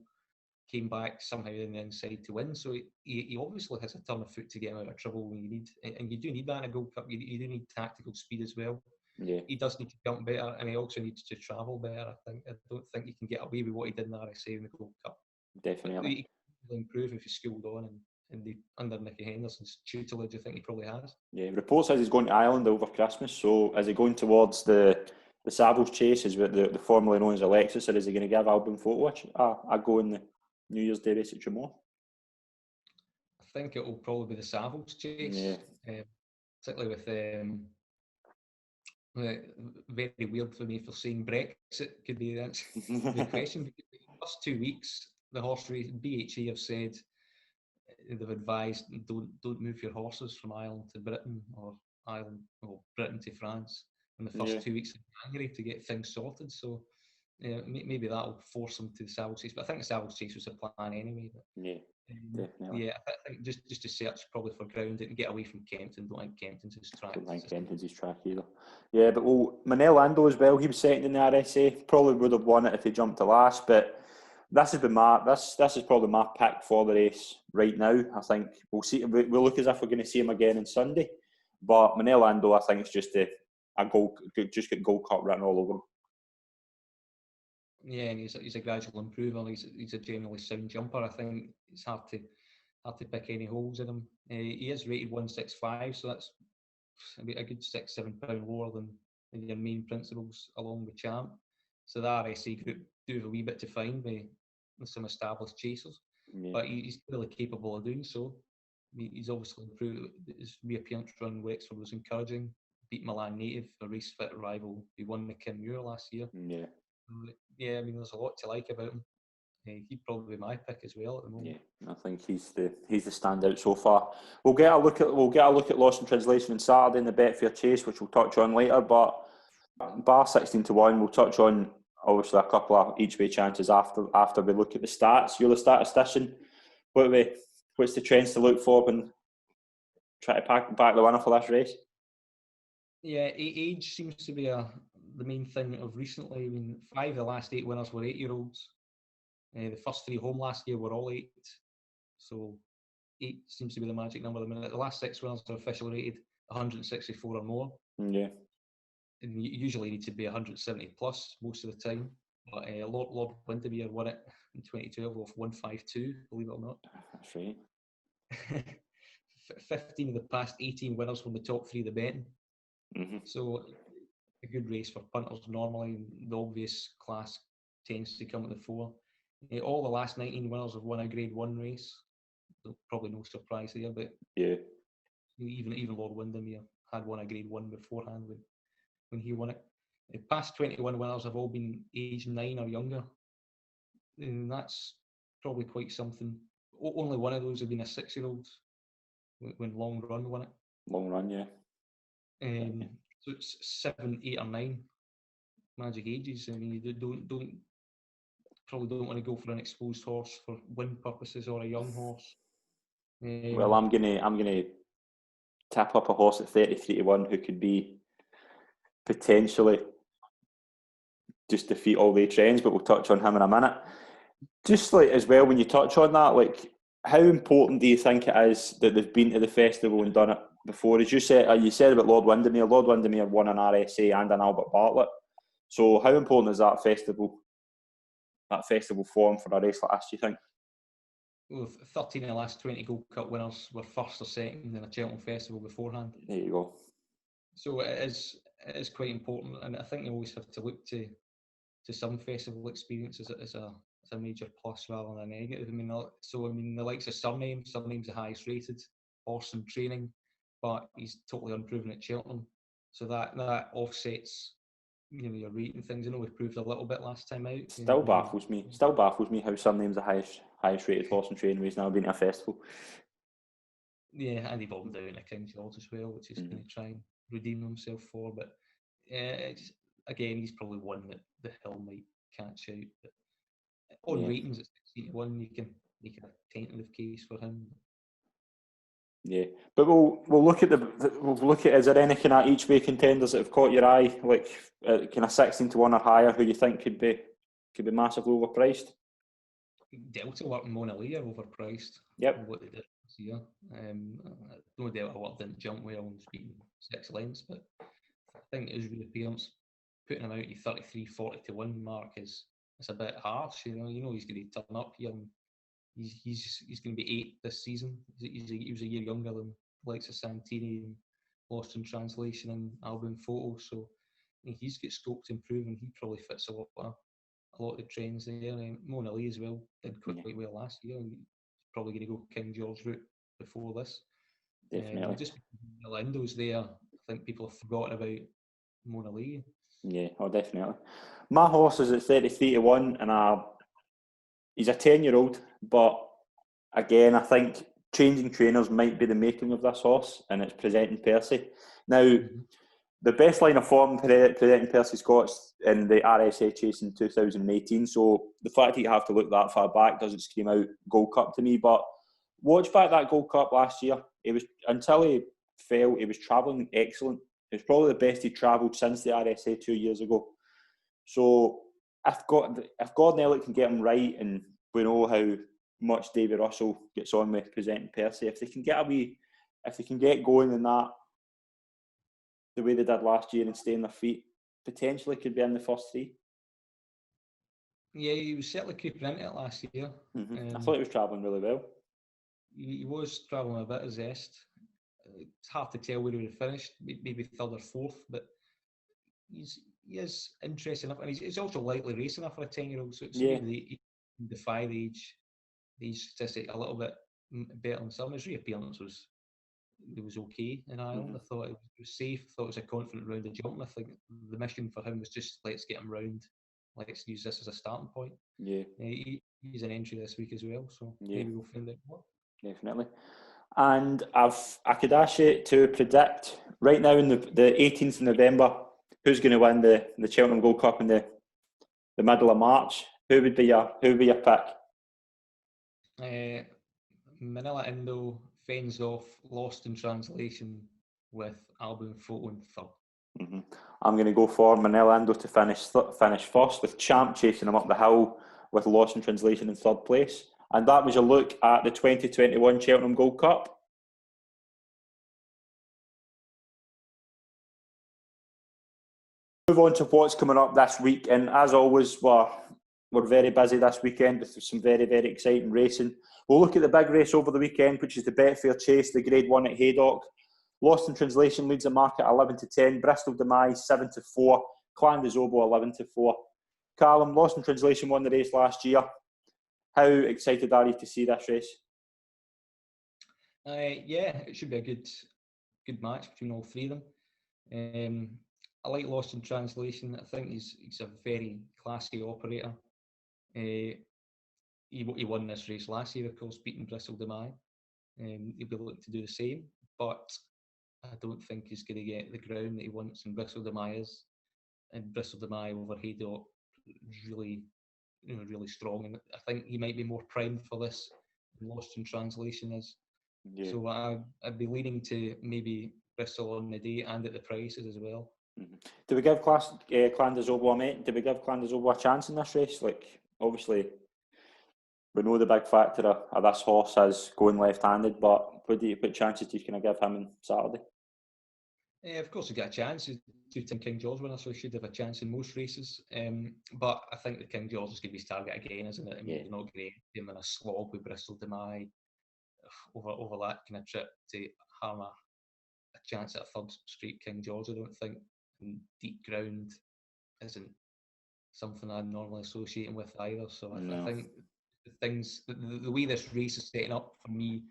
came back somehow in the inside to win. So he obviously has a ton of foot to get him out of trouble when you need, and you do need that in a Gold Cup. You do need tactical speed as well. Yeah. He does need to jump better, and he also needs to travel better. I don't think he can get away with what he did in the RSA in the Gold Cup. Definitely. He can improve if he schooled on, and under Nicky Henderson's tutelage, I think he probably has. Yeah, reports says he's going to Ireland over Christmas. So is he going towards the Savills Chase, is the formerly known as Alexis, or is he going to give Albin Photo a go in the New Year's Day race at Tremor? I think it will probably be the Savills Chase, particularly with very weird for me for saying Brexit could be the question. Because the first 2 weeks, the horse race BHA have said, they've advised, don't move your horses from Ireland to Britain, or Britain to France in the first 2 weeks of January to get things sorted. So maybe that'll force them to the Savills Chase. But I think the Savills Chase was the plan anyway. But, definitely. I think just to search probably for ground and get away from Kempton. Don't think Kempton's his track. Don't think Kempton's his track either. Yeah, but Manel Lando as well, he was second in the RSA. Probably would have won it if he jumped to last, but this has been this is probably my pick for the race right now. I think we'll see. We'll look as if we're going to see him again on Sunday. But Manel Lando, I think it's just get Gold Cup written all over him. Yeah, and he's a gradual improver. He's a generally sound jumper. I think it's hard to pick any holes in him. He is rated 165, so that's a good 6-7 pound lower than your main principals, along with Champ. So the RSA group do have a wee bit to find with some established chasers, but he's clearly capable of doing so. He's obviously improved. His reappearance run Wexford was encouraging. Beat Milan Native, a race fit rival who won the Kinmure last year. Yeah, I mean, there's a lot to like about him. He'd probably be my pick as well at the moment. Yeah, I think he's the standout so far. We'll get a look at Lost in Translation on Saturday in the Betfair Chase, which we'll touch on later. But bar 16-1, we'll touch on obviously a couple of each way chances after we look at the stats. You're the statistician. What's the trends to look for when try to back the winner for this race? Yeah, age seems to be the main thing of recently. I mean, 5 of the last 8 winners were 8-year-olds. The first 3 home last year were all 8. So 8 seems to be the magic number at the minute. The last 6 winners are officially rated 164 or more. Yeah. And you usually need to be 170 plus most of the time. But Lord Windermere won it in 2012 off 152, believe it or not. That's right. 15 of the past 18 winners from the top 3 of the betting. Mm-hmm. So a good race for punters normally. The obvious class tends to come at the fore. All the last 19 winners have won a Grade 1 race. So probably no surprise there, but even Lord Windermere had won a Grade 1 beforehand when he won it. The past 21 winners have all been aged 9 or younger, and that's probably quite something. Only one of those have been a 6-year-old when Long Run won it. Long Run, yeah. So it's 7, 8, or 9 magic ages. I mean, you probably don't want to go for an exposed horse for win purposes or a young horse. Well, I'm gonna tap up a horse at 33-1 who could be potentially just defeat all the trends, but we'll touch on him in a minute. Just like as well, when you touch on that, like how important do you think it is that they've been to the festival and done it before? As you said about Lord Windermere. Lord Windermere won an RSA and an Albert Bartlett. So how important is that festival form for a race like this, do you think? Well, 13 of the last 20 Gold Cup winners were first or second in a Cheltenham Festival beforehand. There you go. So it is quite important, and I think you always have to look to some festival experience as a major plus rather than a negative. I mean, the likes of Surname's the highest rated horse in training, but he's totally unproven at Cheltenham. So that offsets, your rating things. I know we proved a little bit last time out. Still baffles me how Surname's the highest rated horse in training. He's now been to a festival. Yeah, and he bombed down at King George as well, which he's going to try and redeem himself for. But again, he's probably one that the Hill might catch out. But on ratings at 61, you can make a tentative case for him. Yeah, but we'll look at is there any kind of each way contenders that have caught your eye, like kind of 16-1 or higher, who you think could be massively overpriced? Delta Work and Mona Lee are overpriced. Yep. What they did this year. No Delta Work didn't jump well and was beaten 6 lengths, but I think his reappearance, putting him out at 33-40-1 mark is a bit harsh. You know he's going to turn up here and he's going to be 8 this season. He was a year younger than the likes of Santini and Lost in Translation and Album Photo, so he's got scope to improve, and he probably fits a lot of the trends there. And Mona Lee as well did quite well last year. He's probably going to go King George route before this. Definitely. Just because Orlando's there, I think people have forgotten about Mona Lee. Yeah, definitely. My horse is at 33-1, and he's a 10-year-old, but again, I think changing trainers might be the making of this horse, and it's Presenting Percy. Now, the best line of form Presenting Percy's got in the RSA chase in 2018, so the fact that you have to look that far back doesn't scream out Gold Cup to me, but watch back that Gold Cup last year. Until he fell, he was travelling excellent. It was probably the best he travelled since the RSA 2 years ago. So if Gordon Elliott can get him right, and we know how much Davy Russell gets on with Presenting Percy, if they can get going in that the way they did last year and stay on their feet, potentially could be in the first 3. Yeah, he was certainly creeping into it last year. I thought he was travelling really well. He was travelling a bit of zest. It's hard to tell where he would have finished, maybe 3rd or 4th, but he is interesting enough, and he's also lightly racing enough for a 10-year-old, so it's maybe he can defy the age statistic a little bit better than some. His reappearance was okay in Ireland. I thought it was safe. I thought it was a confident round of jumping. I think the mission for him was just let's get him round. Let's use this as a starting point. Yeah. He's an entry this week as well, so maybe we'll find out more. Definitely. And I could ask you to predict right now in the 18th of November who's going to win the Cheltenham Gold Cup in the middle of March. Who would be your pick? Manila Indo fends off Lost in Translation with Album Photo in 3rd. I'm going to go for Manila Indo to finish first, with Champ chasing him up the hill with Lost in Translation in 3rd place. And that was a look at the 2021 Cheltenham Gold Cup. Move on to what's coming up this week, and as always, we're very busy this weekend with some very, very exciting racing. We'll look at the big race over the weekend, which is the Betfair Chase, the Grade 1 at Haydock. Lost in Translation leads the market 11-10, Bristol Demise 7-4, Clan de Zobo 11-4. Calum, Lost in Translation won the race last year. How excited are you to see this race? Yeah, it should be a good match between all 3 of them. I like Lost in Translation. I think he's a very classy operator. He won this race last year, of course, beating Bristol Demise. He'll be looking to do the same, but I don't think he's going to get the ground that he wants in Bristol Demise. And Bristol Demise over Haydock really strong, and I think he might be more primed for this than Lost in Translation is. Yeah. So I'd be leaning to maybe Bristol on the day and at the prices as well. Do we give Clan de Zobo a chance in this race? Like, obviously, we know the big factor of this horse is going left-handed, but what chances do you kind of give him on Saturday? Of course, he got a chance. He's two-time King George winner, so he should have a chance in most races. But I think the King George is going to be his target again, isn't it? I mean, you're not going to him in a slog with Bristol Demai over that kind of trip to harm a chance at a third straight King George. I don't think. And deep ground isn't something I normally associate him with either. So I think the way this race is setting up for me,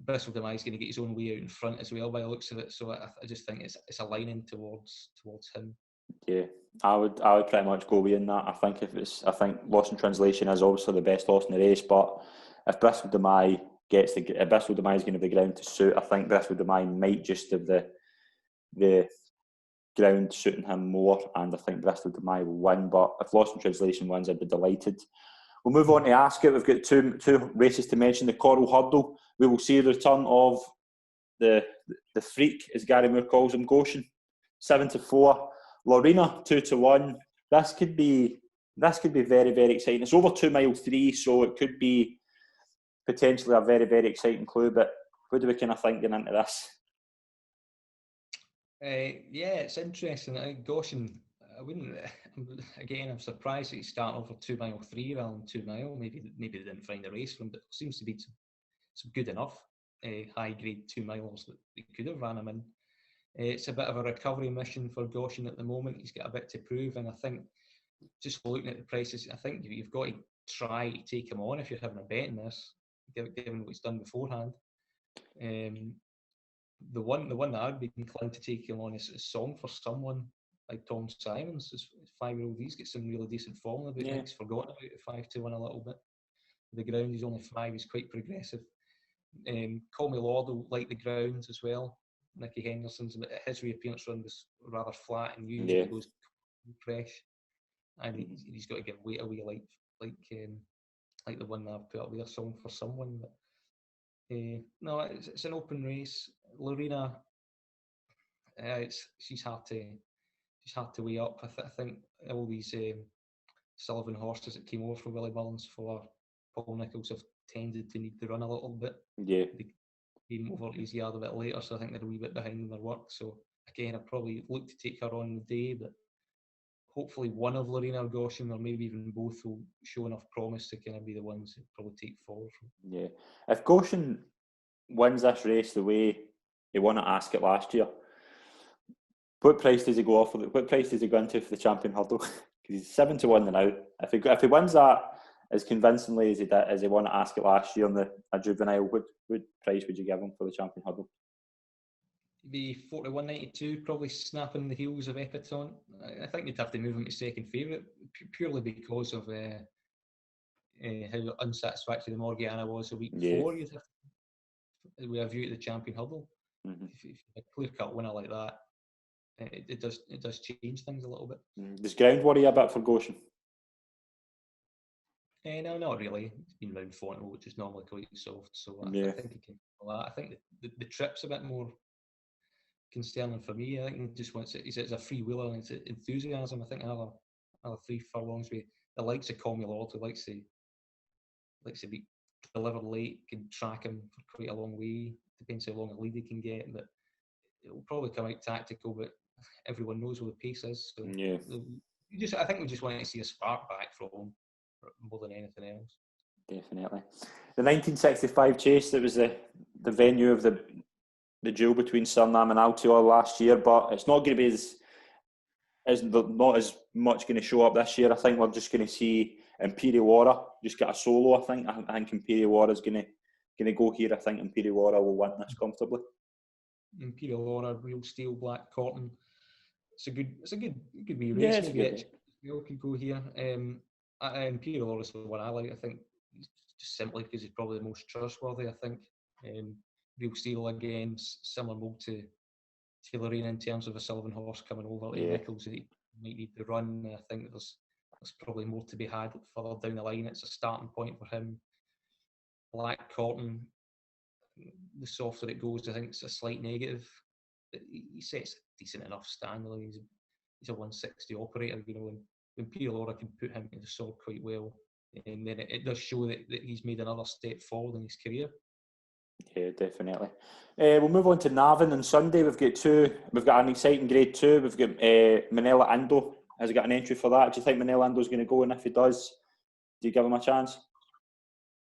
Bristol Demai is going to get his own way out in front as well by the looks of it. So I just think it's aligning towards him. Yeah, I would pretty much go with in that. I think Lost in Translation is obviously the best horse in the race, but if Bristol Demai Bristol Demai is going to have the ground to suit, I think Bristol Demai might just have the ground suiting him more, and I think Bristol Demai will win. But if Lost in Translation wins, I'd be delighted. We'll move on to Ascot. We've got two races to mention. The Coral Hurdle. We will see the return of the freak, as Gary Moore calls him, Goshen, 7-4. Lorena 2-1. This could be very, very exciting. It's over 2 mile 3, so it could be potentially a very, very exciting clue. But what do we kind of think going into this? Yeah, it's interesting. Goshen, I'm surprised that he's starting over 2 mile 3 rather than 2 mile. Maybe they didn't find a race for him, but it seems to be some good enough high grade 2 miles that they could have ran him in. It's a bit of a recovery mission for Goshen at the moment. He's got a bit to prove, and I think just looking at the prices, I think you've got to try to take him on if you're having a bet in this, given what he's done beforehand. The one that I'd be inclined to take him on is Song for Someone, like Tom Simons. His 5-year-old, he's got some really decent form about it. He's forgotten about it 5-1 a little bit. The ground, he's only 5, he's quite progressive. Call Me Lord will like the ground as well. Nicky Henderson's, his reappearance run was rather flat and usually goes fresh. And he's got to give weight away like the one that I've put up there, Song for Someone. But no, it's an open race. Lorena, she's hard to weigh up. I think all these Sullivan horses that came over from Willie Mullins for Paul Nicholls have tended to need to run a little bit. Yeah. They came over to his yard a bit later, so I think they're a wee bit behind in their work. So again, I'd probably look to take her on the day, but hopefully one of Lorena or Goshen, or maybe even both, will show enough promise to kind of be the ones who probably take forward. Yeah. If Goshen wins this race the way he won at Ascot last year, what price does he go off? What price does he go into for the Champion Hurdle? Because he's 7-1 now. If he wins that as convincingly as he won at Ascot last year on a juvenile, what price would you give him for the Champion Hurdle? It'd be 41.92, probably snapping the heels of Epatante. I think you'd have to move him to second favourite purely because of how unsatisfactory the Morgiana was a week before. You'd have to, with a view to the Champion Hurdle. Mm-hmm. If a clear-cut winner like that, it does change things a little bit. Does ground worry a bit for Goshen? No, not really. It's been round Fontenot, which is normally quite soft, so I think he can do that. I think the trip's a bit more concerning for me. I think he just wants it. It's a free wheeler and it's enthusiasm. I think another 3 furlongs with the likes of Call Me Lord, who likes to be delivered late, can track him for quite a long way. Depends how long a lead he can get, but it will probably come out tactical. But everyone knows where the pace is. So I think we just want to see a spark back from him more than anything else. Definitely. The 1965 chase, that was the venue of the duel between Suriname and Altior last year, but it's not going to be not as much going to show up this year. I think we're just going to see Imperial Aura just get a solo. I think Imperial Aura is going to go here. I think Imperial Aura will win this comfortably. Imperial Aura, Real Steel, Black Cotton. It's a good wee race. Maybe it could go here. Imperial Aura is the one I like. I think just simply because he's probably the most trustworthy. I think Real Steel again, similar mold to Lorena in terms of a Sullivan horse coming over to Nicholls that he might need to run. I think there's probably more to be had further down the line. It's a starting point for him. Black Cotton, the softer it goes, I think it's a slight negative. But he sets a decent enough stand. He's a 160 operator, and Imperial Aura can put him in the sword quite well. and then it does show that he's made another step forward in his career. Yeah, definitely. We'll move on to Navan on Sunday. We've got an exciting Grade 2. We've got Manila Ando. Has he got an entry for that? Do you think Manila Ando's going to go? And if he does, do you give him a chance?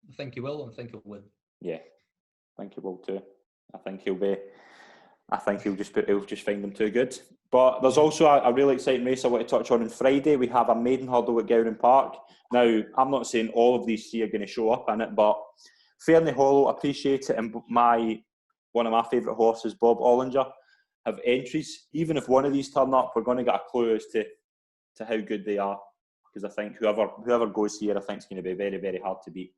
I think he will, and I think he'll win. Yeah, I think he will too. I think he'll just find them too good. But there's also a really exciting race I want to touch on Friday. We have a maiden hurdle at Gowran Park. Now, I'm not saying all of these three are going to show up in it, but Fairney Hollow, Appreciate It, and one of my favourite horses, Bob Ollinger, have entries. Even if one of these turn up, we're going to get a clue as to how good they are. Because I think whoever goes here, I think it's going to be very, very hard to beat.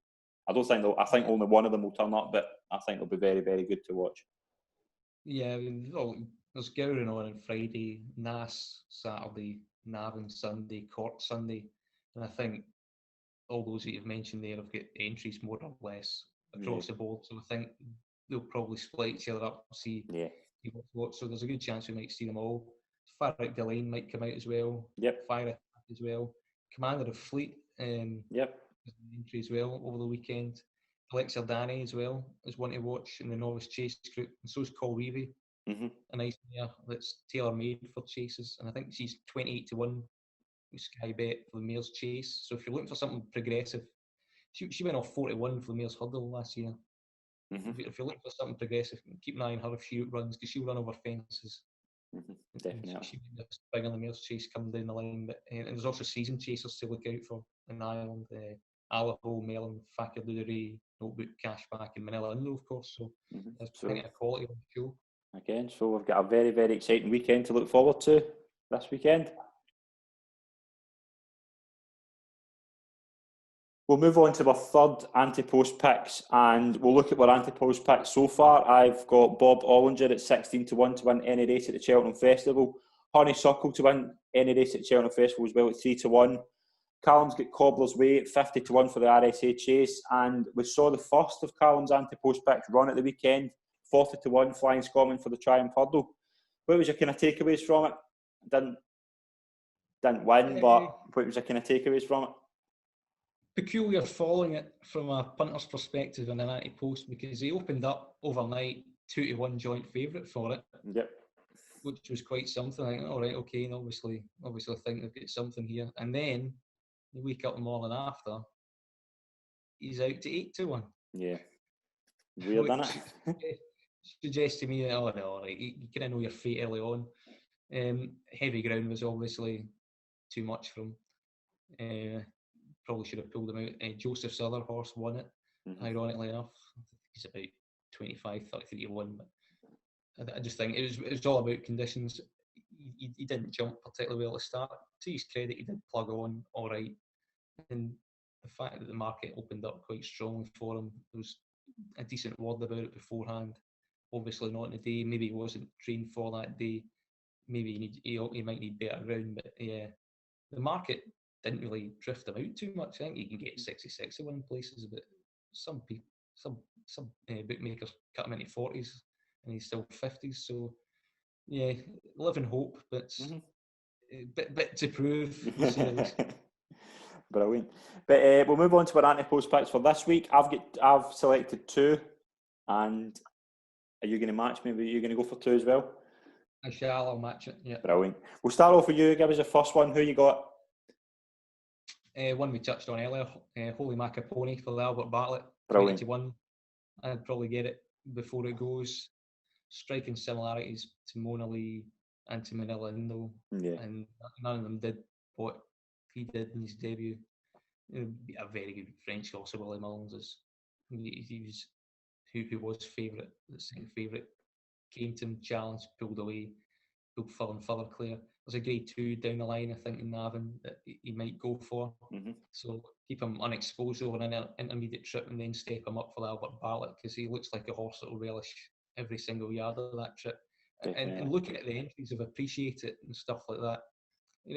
I think only one of them will turn up, but I think it'll be very, very good to watch. Yeah, there's Gowran on Friday, Naas Saturday, Navan Sunday, Cork Sunday, and I think all those that you've mentioned there have got entries more or less across the board. So I think they'll probably split each other up, see what. So there's a good chance we might see them all. Farrick Delane might come out as well. Yep. Fire as well. Commander of Fleet. Yep. Entry as well over the weekend. Alexa Danny as well is one to watch in the novice chase group, and so is Col Reevy, a nice mare that's tailor made for chases, and I think she's 28-1 with Sky Bet for the mare's chase. So if you're looking for something progressive, she went off 4-1 for the mare's hurdle last year. If you're looking for something progressive, keep an eye on her if she runs, because she'll run over fences. Definitely. She may just bring on the mare's chase coming down the line, but and there's also season chasers to look out for in Ireland. Allaho, Mellon, Fakir, Notebook, Cashback, and Manila Indo, of course. So there's plenty of quality on the show. Again, so we've got a very, very exciting weekend to look forward to this weekend. We'll move on to our third Ante Post picks, and we'll look at our Ante Post picks so far. I've got Bob Ollinger at 16-1 to win any race at the Cheltenham Festival. Honeysuckle to win any race at the Cheltenham Festival as well at 3-1. Callum's got Cobbler's Way at 50-1 for the RSA Chase, and we saw the first of Callum's Ante Post picks run at the weekend, 40-1 Flying Scotland for the Triumph Hurdle. What was your kind of takeaways from it? Didn't win, but what was your kind of takeaways from it? Peculiar following it from a punter's perspective in an Ante Post, because he opened up overnight 2-1 joint favourite for it. Yep. Which was quite something. I think, all right, okay, and obviously I think they've got something here. And then you wake up the morning after, he's out to 8-1. Yeah. Weird, isn't it? Suggests to me, oh no, right, you kind of know your fate early on. Heavy ground was obviously too much for him. Probably should have pulled him out. Joseph's other horse won it, ironically enough. He's about 25-33-1. But I just think it was all about conditions. He didn't jump particularly well at the start. To his credit, he did plug on all right. And the fact that the market opened up quite strongly for him, there was a decent word about it beforehand. Obviously not in the day. Maybe he wasn't trained for that day. Maybe he might need better ground. But yeah, the market didn't really drift him out too much. I think you can get 66-1 places, but some bookmakers cut him into 40s and he's still 50s. So yeah, live in hope, but bit to prove. We'll see. Brilliant. But we'll move on to our Ante Post picks for this week. I've selected 2, and are you going to match me? Are you going to go for 2 as well? I shall. I'll match it. Yeah. Brilliant. We'll start off with you. Give us your first one. Who you got? One we touched on earlier. Holy Macapony for the Albert Bartlett. Brilliant. 21. I'd probably get it before it goes. Striking similarities to Mona Lee and to Manila Indo. Yeah. And none of them did what he did in his debut. A very good French horse, Willie Mullins. He was who was favourite, the second favourite. Came to him, challenged, pulled away, pulled further and further clear. There's a grade 2 down the line, I think, in Navan that he might go for. So keep him unexposed over an intermediate trip and then step him up for the Albert Bartlett, because he looks like a horse that will relish every single yard of that trip. And looking at the entries of Appreciate It and stuff like that,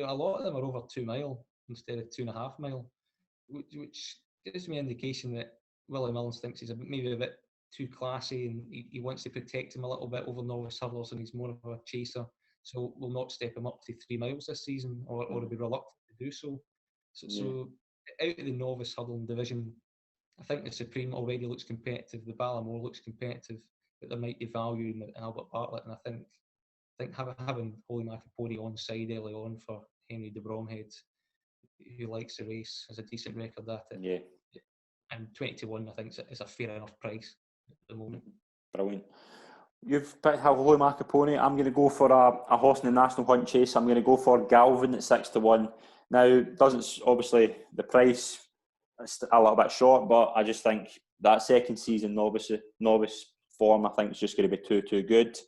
a lot of them are over 2 mile instead of 2.5 mile, which gives me an indication that Willie Mullins thinks he's maybe a bit too classy, and he wants to protect him a little bit over novice hurdlers, and he's more of a chaser. So we'll not step him up to 3 miles this season, or be reluctant to do so. So out of the novice hurdling division, I think the Supreme already looks competitive. The Ballamore looks competitive, but there might be value in Albert Bartlett, and I think having Holy Macapone on side early on for Henry de Bromhead, who likes the race, has a decent record at it. Yeah. And 20-1, I think, is a fair enough price at the moment. Brilliant. You've picked Holy Macapone. I'm going to go for a horse in the National Hunt Chase. I'm going to go for Galvin at 6-1. Now, doesn't obviously the price is a little bit short, but I just think that second season novice form, I think, is just going to be too good.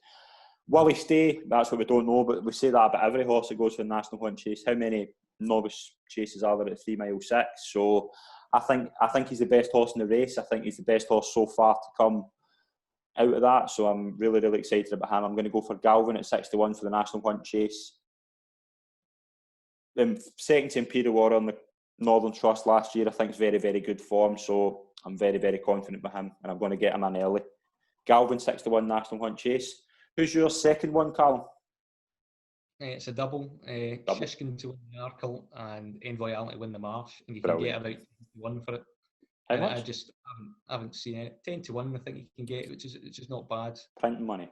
Will he stay? That's what we don't know, but we say that about every horse that goes for the National Hunt Chase. How many novice chases are there at 3 mile 6? So I think he's the best horse in the race. I think he's the best horse so far to come out of that. So I'm really, really excited about him. I'm going to go for Galvin at 6-1 for the National Hunt Chase. Then second to Imperial War on the Northern Trust last year, I think is very, very good form. So I'm very, very confident with him, and I'm going to get him in early. Galvin 6-1 National Hunt Chase. Who's your second one, Callum? It's a double. Shishkin to win the Arkle and Envoy Allen to win the Marsh, and you can get about 1 for it. How and much? I just haven't seen it. 10-1, I think you can get, which is not bad. Printing money.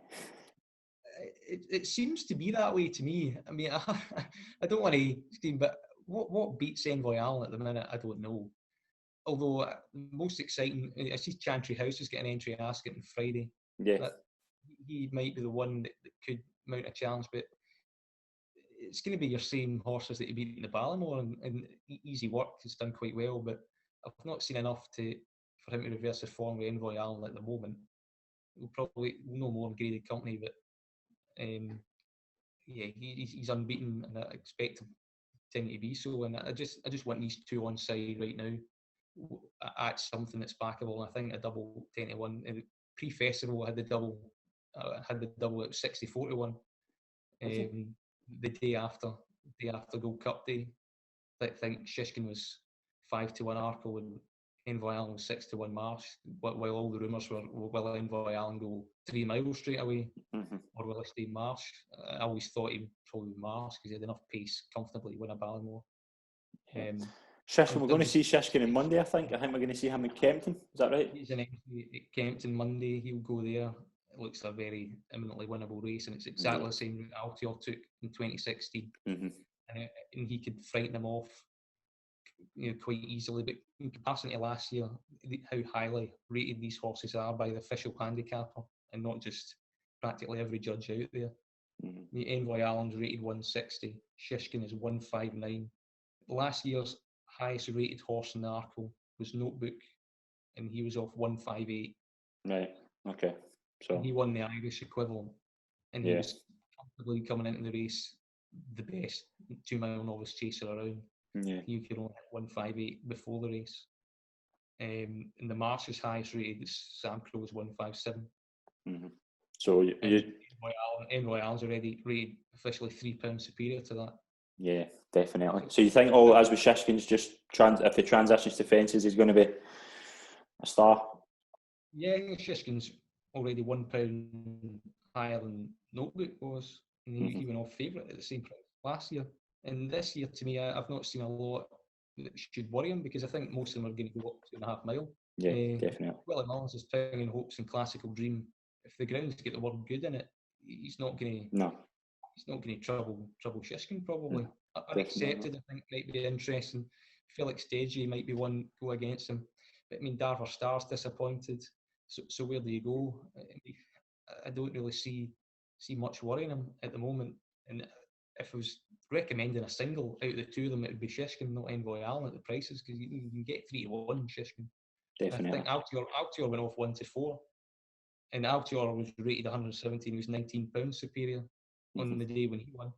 It seems to be that way to me. I mean, I don't want to steam, but what beats Envoy Allen at the minute, I don't know. Although most exciting, I see Chantry House is getting an entry asking on Friday. Yeah. He might be the one that could mount a challenge, but it's going to be your same horses that you beat in the Ballamore, and Easy Work has done quite well, but I've not seen enough for him to reverse his form with Envoy Allen at the moment. We'll probably know more in graded company, but he's unbeaten, and I expect him to be so. And I just want these two on side right now at something that's backable. And I think a double 10-1 pre-festival had the double at 64-1. The day after Gold Cup day, I think Shishkin was 5-1 Arkle and Envoy Allen was 6-1 Marsh. While all the rumours were, will Envoy Allen go 3 miles straight away, or will he stay Marsh? I always thought he would probably Marsh because he had enough pace comfortably to win a Ballamore. Shishkin, we're going to see Shishkin on Monday, I think. I think we're going to see him in Kempton. Is that right? He's an entry at Kempton Monday. He'll go there. It looks a very imminently winnable race, and it's exactly the same route Altior took in 2016. And he could frighten him off, quite easily. But in comparison to last year, how highly rated these horses are by the official handicapper, and not just practically every judge out there. The Envoy Allen's rated 160. Shishkin is 159. Last year's highest rated horse in the Arkle was Notebook, and he was off 158. Right. Okay. So he won the Irish equivalent, and he was comfortably coming into the race the best 2 mile novice chaser around. You could only hit 158 before the race. And the Marsh's highest rated Sam Crow was 157. So Envoy Allen's already rated officially £3 superior to that. Yeah, definitely. So you think, as with Shishkin's, just if he transitions to fences, he's going to be a star? Yeah, Shishkin's already £1 higher than Notebook was, and he went off favourite at the same price last year. And this year, to me, I've not seen a lot that should worry him, because I think most of them are going to go up 2.5 mile. Yeah, definitely. Willie Mullins is Tongue Hopes and Classical Dream. If the grounds get the word good in it, he's not going to. No. He's not going to trouble Shishkin probably. Unaccepted, I think, might be interesting. Felix Deji might be one go against him. But I mean, Darver Star's disappointed. So where do you go? I don't really see much worrying him at the moment. And if I was recommending a single out of the two of them, it would be Shishkin, not Envoy Allen at the prices, because you can get 3-1 Shishkin. Definitely. I think Altior went off 1-4, and Altior was rated 117. He was £19 superior on the day when he won.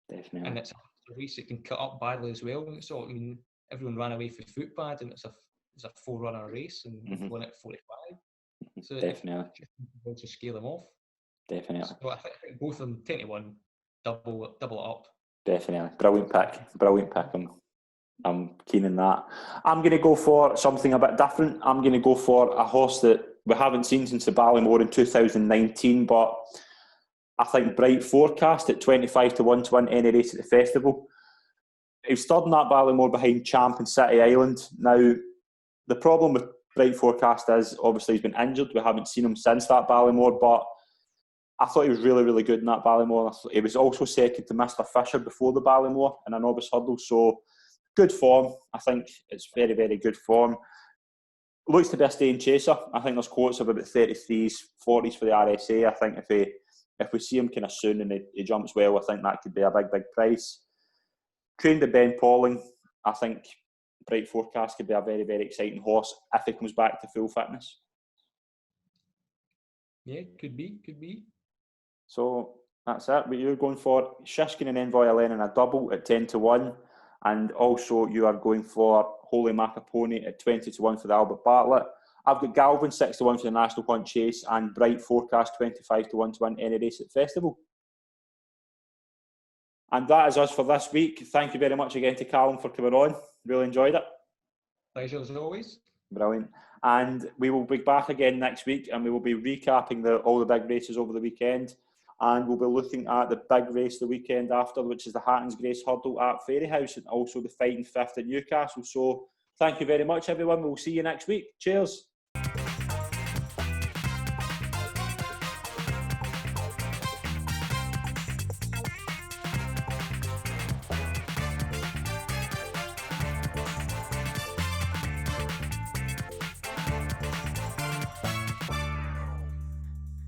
Definitely. And it's a race that can cut up badly as well. So I mean, everyone ran away for footpad, and it's a 4-runner race, and won at 45. So definitely, to scale them off. Definitely. So I think both of them 10-1, double it up. Definitely, brilliant pick. I'm keen on that. I'm going to go for something a bit different. I'm going to go for a horse that we haven't seen since the Ballamore in 2019, but I think Bright Forecast at 25-1 to win any race at the festival. he was third in that Ballymore behind Champ and City Island. Now, the problem with Bright Forecast is, obviously, he's been injured. We haven't seen him since that Ballymore, but I thought he was really, really good in that Ballymore. He was also second to Mr. Fisher before the Ballymore in a novice hurdle, so good form. I think it's very, very good form. Looks to be a staying chaser. I think there's quotes of about 33s, 40s for the RSA. I think if we see him kind of soon and he jumps well, I think that could be a big, big price. Trained by Ben Pauling, I think Bright Forecast could be a very, very exciting horse if he comes back to full fitness. Yeah, could be. So that's it. But you're going for Shishkin and Envoy Alen in a double at 10-1. And also you are going for Holy Macapone at 20-1 for the Albert Bartlett. I've got Galvin 6-1 for the National Hunt Chase and Bright Forecast 25-1 to win any race at Festival. And that is us for this week. Thank you very much again to Callum for coming on. Really enjoyed it. Pleasure as always. Brilliant. And we will be back again next week and we will be recapping all the big races over the weekend. And we'll be looking at the big race the weekend after, which is the Hatton's Grace Hurdle at Fairyhouse and also the Fighting Fifth at Newcastle. So thank you very much, everyone. We'll see you next week. Cheers.